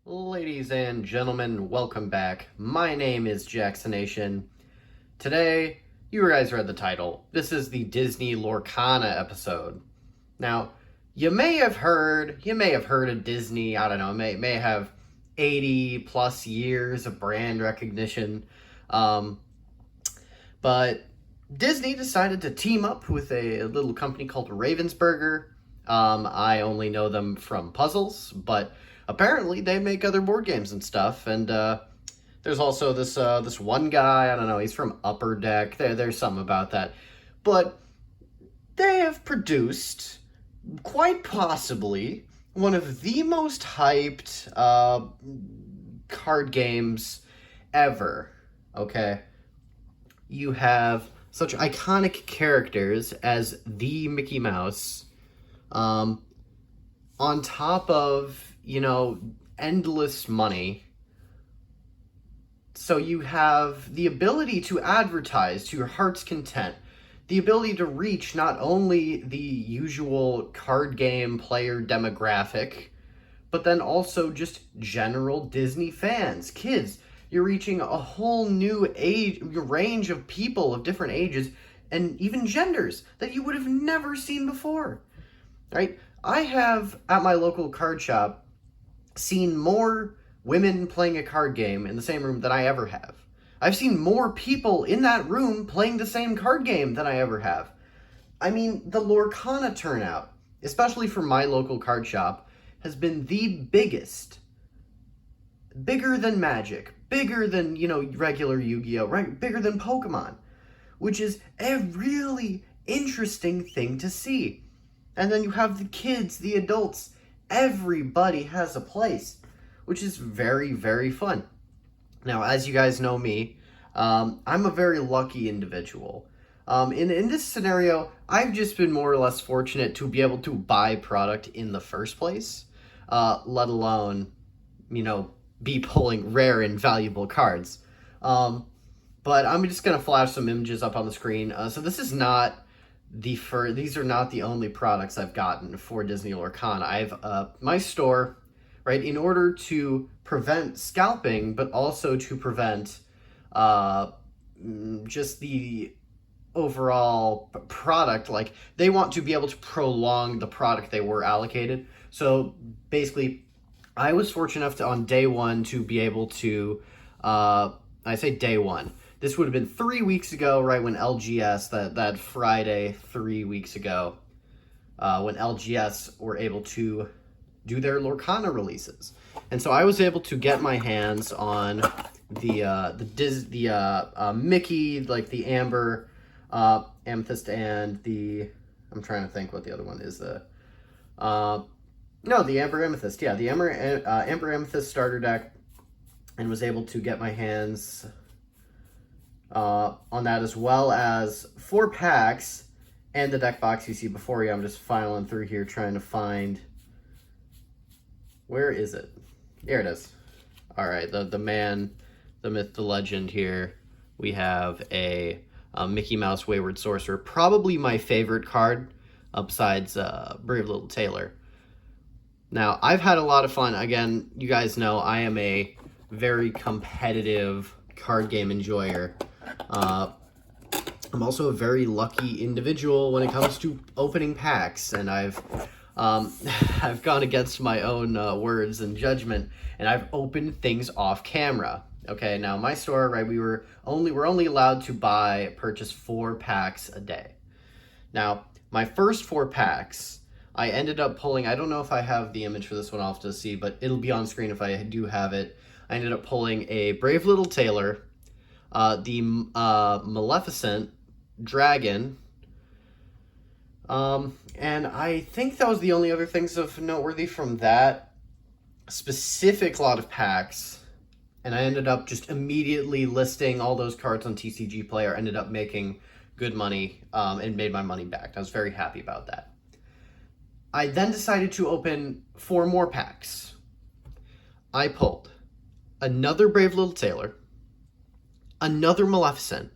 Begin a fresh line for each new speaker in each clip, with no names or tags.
Ladies and gentlemen, welcome back. My name is Jacksonation. Today, you guys read the title. This is the Disney Lorcana episode. Now, you may have heard of Disney, I don't know, may have 80 plus years of brand recognition. Um, but Disney decided to team up with a little company called Ravensburger. I only know them from puzzles, but apparently they make other board games and stuff. And there's also this one guy. I don't know. He's from Upper Deck. There's something about that, but they have produced quite possibly one of the most hyped card games ever. Okay, you have such iconic characters as the Mickey Mouse, um, on top of, endless money. So you have the ability to advertise to your heart's content, the ability to reach not only the usual card game player demographic, but then also just general Disney fans, kids. You're reaching a whole new age range of people of different ages and even genders that you would have never seen before. Right? I have at my local card shop seen more women playing a card game in the same room than I ever have. I've seen more people in that room playing the same card game than I ever have. I mean, the Lorcana turnout, especially for my local card shop, has been the biggest. Bigger than Magic, bigger than, regular Yu-Gi-Oh, right? Bigger than Pokemon, which is a really interesting thing to see. And then you have the kids, the adults, everybody has a place, which is very, very fun. Now, as you guys know me, I'm a very lucky individual. In this scenario, I've just been more or less fortunate to be able to buy product in the first place, let alone, be pulling rare and valuable cards. But I'm just going to flash some images up on the screen. So this is not these are not the only products I've gotten for Disney Lorcana. I've my store, right, in order to prevent scalping, but also to prevent just the overall product. Like, they want to be able to prolong the product they were allocated. So basically, I was fortunate enough to, on day one, to be able to, I say day one, this would have been 3 weeks ago, right, when LGS, that Friday 3 weeks ago, when LGS were able to do their Lorcana releases. And so I was able to get my hands on the Mickey, like the Amber, Amethyst, and I'm trying to think what the other one is. No, the Amber Amethyst. Yeah, the Amber Amethyst starter deck, and was able to get my hands on that, as well as 4 packs and the deck box you see before you. I'm just filing through here trying to find, where is it? There it is. All right, the man, the myth, the legend here. We have a Mickey Mouse Wayward Sorcerer, probably my favorite card, besides Brave Little Tailor. Now, I've had a lot of fun. Again, you guys know I am a very competitive card game enjoyer. I'm also a very lucky individual when it comes to opening packs, and I've gone against my own words and judgment, and I've opened things off camera. Okay, now my store, right, we're only allowed to purchase 4 packs a day. Now, my first 4 packs, I ended up pulling, I don't know if I have the image for this one, I'll have to see, but it'll be on screen if I do have it. I ended up pulling a Brave Little Tailor, the Maleficent Dragon, and I think that was the only other things of noteworthy from that specific lot of packs. And I ended up just immediately listing all those cards on TCG Player, ended up making good money, and made my money back. I was very happy about that. I then decided to open 4 more packs. I pulled another Brave Little Tailor, another Maleficent.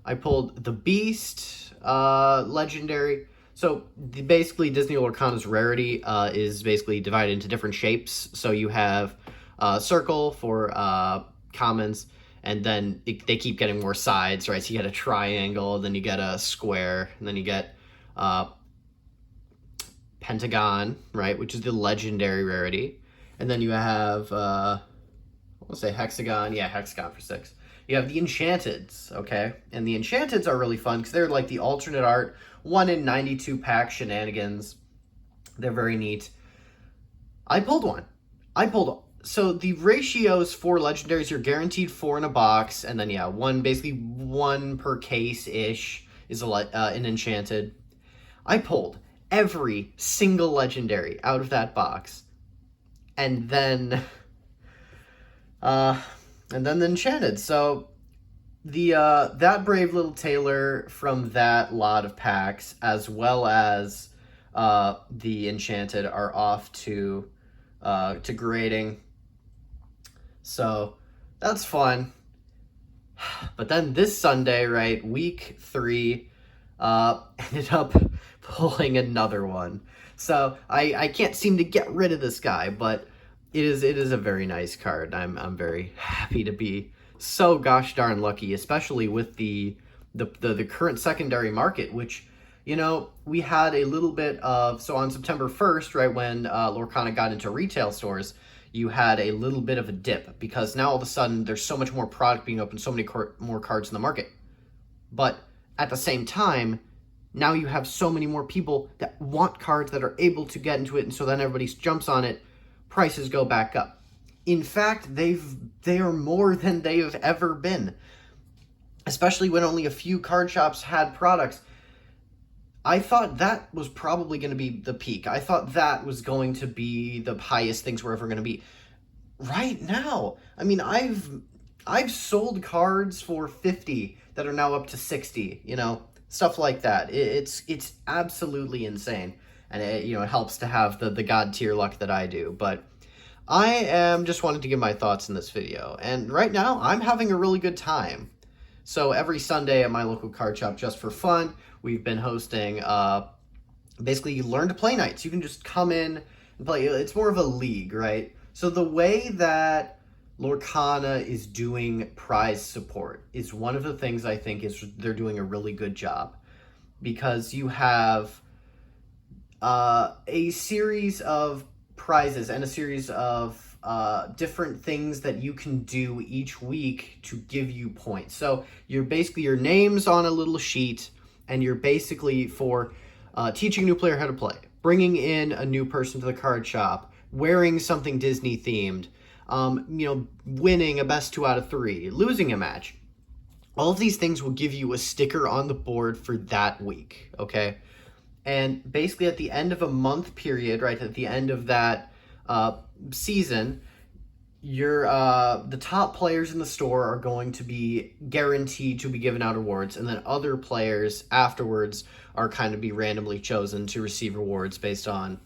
I pulled the Beast, Legendary. So basically, Disney Lorcana's rarity is basically divided into different shapes. So you have circle for commons, and then they keep getting more sides, right? So you get a triangle, then you get a square, and then you get pentagon, right, which is the legendary rarity, and then you have we'll say hexagon, yeah, hexagon for 6. You have the enchanteds, okay, and the enchanteds are really fun because they're like the alternate art 1 in 92 pack shenanigans. They're very neat. I pulled one. So the ratios for legendaries, you're guaranteed 4 in a box, and then yeah, basically one per case ish is an enchanted. I pulled every single legendary out of that box, and then the enchanted. So the that brave little tailor from that lot of packs, as well as the enchanted, are off to grading. So that's fun. But then this Sunday, right, week 3, ended up pulling another one. So I can't seem to get rid of this guy, but it is a very nice card. I'm very happy to be so gosh darn lucky, especially with the current secondary market, which, you know, we had a little bit of, so on September 1st, right, when Lorcana got into retail stores, you had a little bit of a dip because now all of a sudden there's so much more product being opened, so many more cards in the market. But at the same time, now you have so many more people that want cards that are able to get into it, and so then everybody jumps on it, prices go back up. In fact, they are more than they have ever been, especially when only a few card shops had products. I thought that was probably going to be the peak. I thought that was going to be the highest things were ever going to be. Right now, I mean, I've sold cards for 50 that are now up to 60, you know, stuff like that. It's absolutely insane. And it, you know, it helps to have the god tier luck that I do. But I am just wanted to give my thoughts in this video. And right now, I'm having a really good time. So every Sunday at my local card shop, just for fun, we've been hosting basically learn to play nights. You can just come in and play. It's more of a league, right? So the way that Lorcana is doing prize support is one of the things I think is they're doing a really good job, because you have a series of prizes and a series of different things that you can do each week to give you points. So you're basically, your name's on a little sheet, and you're basically for teaching a new player how to play, bringing in a new person to the card shop, wearing something Disney themed, you know, winning a best 2 out of 3, losing a match. All of these things will give you a sticker on the board for that week, okay? And basically at the end of a month period, right, at the end of that season, your the top players in the store are going to be guaranteed to be given out awards, and then other players afterwards are kind of be randomly chosen to receive rewards based on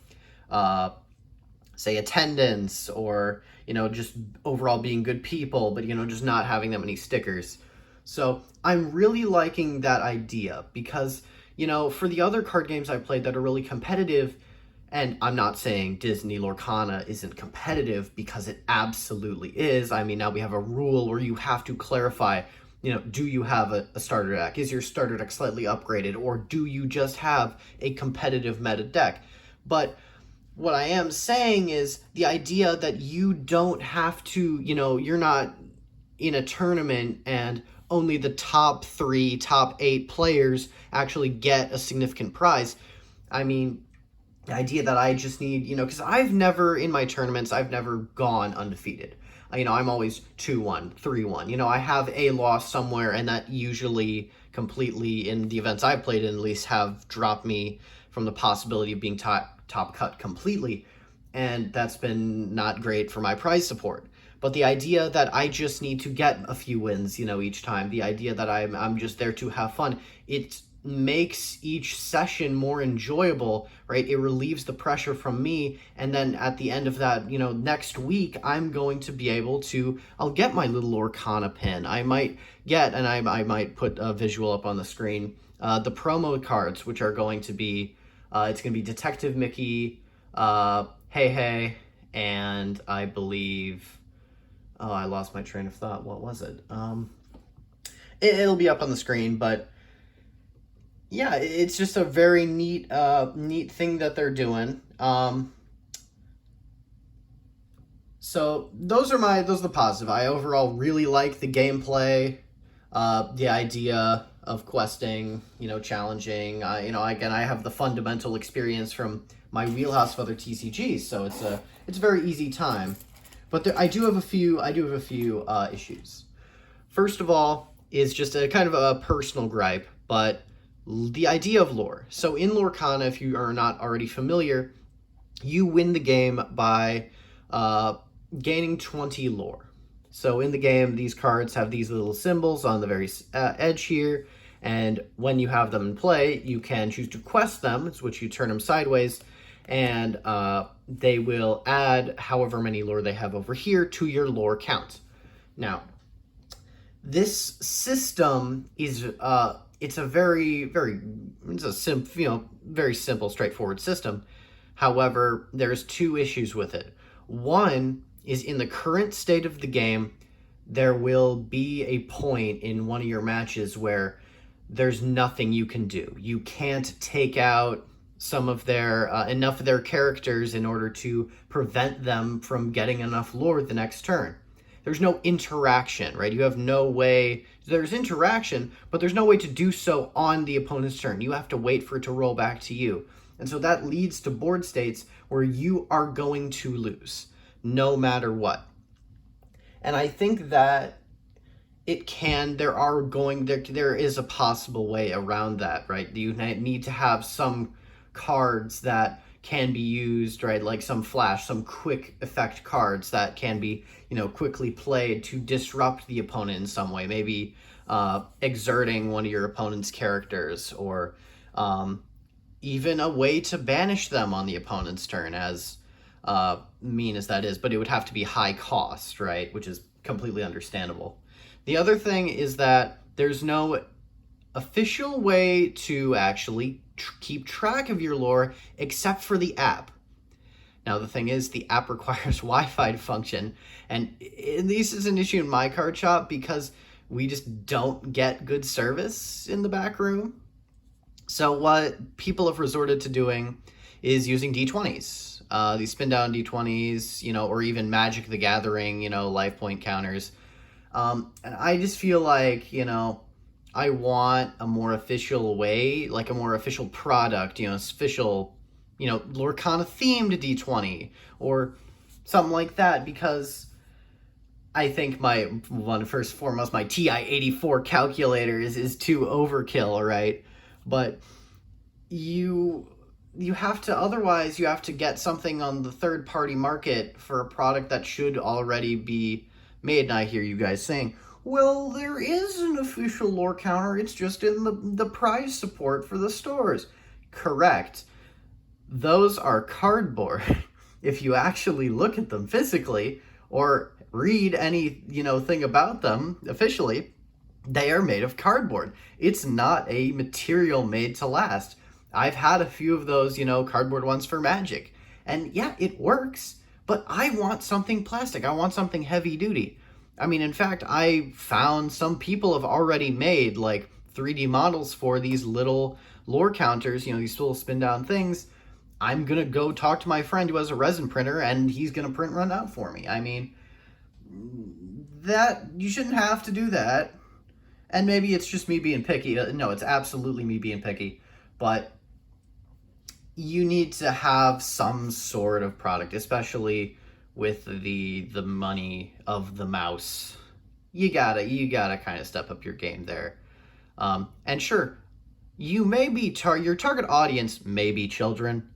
say attendance, or, you know, just overall being good people, but, you know, just not having that many stickers. So I'm really liking that idea, because, you know, for the other card games I've played that are really competitive, and I'm not saying Disney Lorcana isn't competitive, because it absolutely is. I mean, now we have a rule where you have to clarify, you know, do you have a starter deck? Is your starter deck slightly upgraded? Or do you just have a competitive meta deck? But what I am saying is the idea that you don't have to, you know, you're not in a tournament and only the top 3, top 8 players actually get a significant prize. I mean, the idea that I just need, you know, because I've never, in my tournaments, I've never gone undefeated. You know, I'm always 2-1, 3-1. You know, I have a loss somewhere, and that usually completely, in the events I've played in at least, have dropped me from the possibility of being top cut completely. And that's been not great for my prize support. But the idea that I just need to get a few wins, you know, each time, the idea that I'm just there to have fun, it makes each session more enjoyable, right? It relieves the pressure from me, and then at the end of that, you know, next week, I'm going to be able to, I'll get my little Lorcana pin. I might get, and I might put a visual up on the screen, the promo cards, which are going to be, it's going to be Detective Mickey, Hey Hey, and I believe Oh, I lost my train of thought. What was it? It'll be up on the screen, but yeah, it's just a very neat thing that they're doing. So those are the positive. I overall really like the gameplay, the idea of questing, challenging. Again, I have the fundamental experience from my wheelhouse of other TCGs, so it's a very easy time. But I do have a few issues. First of all, is just a kind of a personal gripe, but the idea of lore. So in Lorcana, if you are not already familiar, you win the game by gaining 20 lore. So in the game, these cards have these little symbols on the very edge here, and when you have them in play, you can choose to quest them, which you turn them sideways, and they will add however many lore they have over here to your lore count. Now, this system is it's a very very simple, straightforward system. However, there's two issues with it. One is, in the current state of the game, there will be a point in one of your matches where there's nothing you can do. You can't take out some of their enough of their characters in order to prevent them from getting enough lore the next turn. There's no interaction, right? You have no way. There's interaction, but there's no way to do so on the opponent's turn. You have to wait for it to roll back to you. And so that leads to board states where you are going to lose, no matter what. And I think that there is a possible way around that, right? You need to have some cards that can be used, right? Like some quick effect cards that can be, quickly played to disrupt the opponent in some way. Maybe exerting one of your opponent's characters, or even a way to banish them on the opponent's turn, as mean as that is. But it would have to be high cost, right? Which is completely understandable. The other thing is that there's no official way to actually keep track of your lore except for the app. Now, the thing is, the app requires Wi-Fi to function, and this is an issue in my card shop because we just don't get good service in the back room. So what people have resorted to doing is using D20s, these spin down D20s, or even Magic the Gathering, life point counters. And I just feel like, I want a more official way, like a more official product, official, Lorcana themed D20 or something like that, because I think my TI-84 calculator is too overkill, right? But you have to, otherwise you have to get something on the third party market for a product that should already be made. And I hear you guys saying, well, there is an official lore counter, it's just in the prize support for the stores. Correct. Those are cardboard. If you actually look at them physically or read any, thing about them officially, they are made of cardboard. It's not a material made to last. I've had a few of those, cardboard ones for Magic. And yeah, it works, but I want something plastic. I want something heavy duty. I mean, in fact, I found some people have already made like 3D models for these little lore counters, these little spin down things. I'm going to go talk to my friend who has a resin printer and he's going to print run out for me. I mean, that you shouldn't have to do that. And maybe it's just me being picky. No, it's absolutely me being picky. But you need to have some sort of product, especially with the money of the mouse. You gotta kind of step up your game there. And sure, you may be your target audience may be children.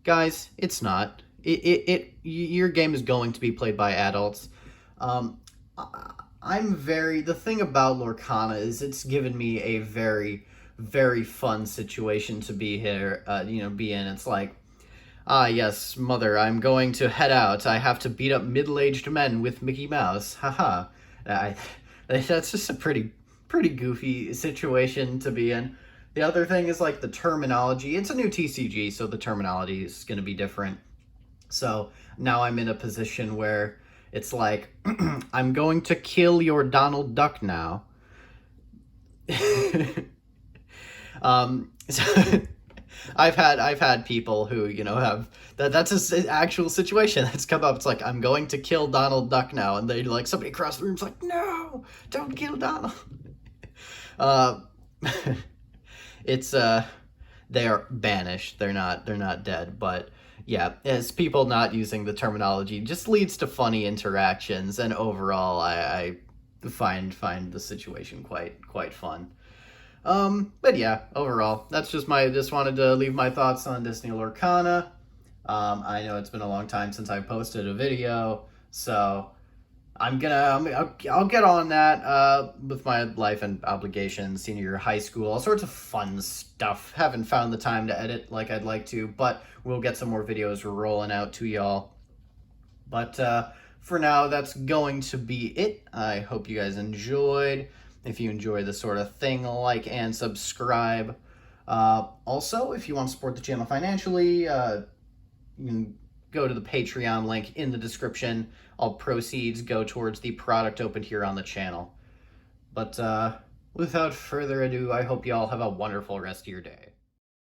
Guys, it's not. Your game is going to be played by adults. The thing about Lorcana is it's given me a very, very fun situation to be here, be in. It's like, yes, mother, I'm going to head out. I have to beat up middle-aged men with Mickey Mouse. Haha. That's just a pretty goofy situation to be in. The other thing is like the terminology. It's a new TCG, so the terminology is going to be different. So now I'm in a position where, It's like, I'm going to kill your Donald Duck now. So I've had people who, you know, have that's an actual situation that's come up. It's like, I'm going to kill Donald Duck now, and they like, somebody across the room's like, no, don't kill Donald. Uh, it's they are banished. They're not dead, but yeah, as people not using the terminology just leads to funny interactions, and overall, I find the situation quite fun. But yeah, overall, that's just wanted to leave my thoughts on Disney Lorcana. I know it's been a long time since I posted a video, so I'll get on that with my life and obligations, senior year of high school, all sorts of fun stuff. Haven't found the time to edit like I'd like to, but we'll get some more videos rolling out to y'all. But for now, that's going to be it. I hope you guys enjoyed. If you enjoy this sort of thing, like and subscribe. Also, if you want to support the channel financially, you can go to the Patreon link in the description. All proceeds go towards the product opened here on the channel. But without further ado, I hope you all have a wonderful rest of your day.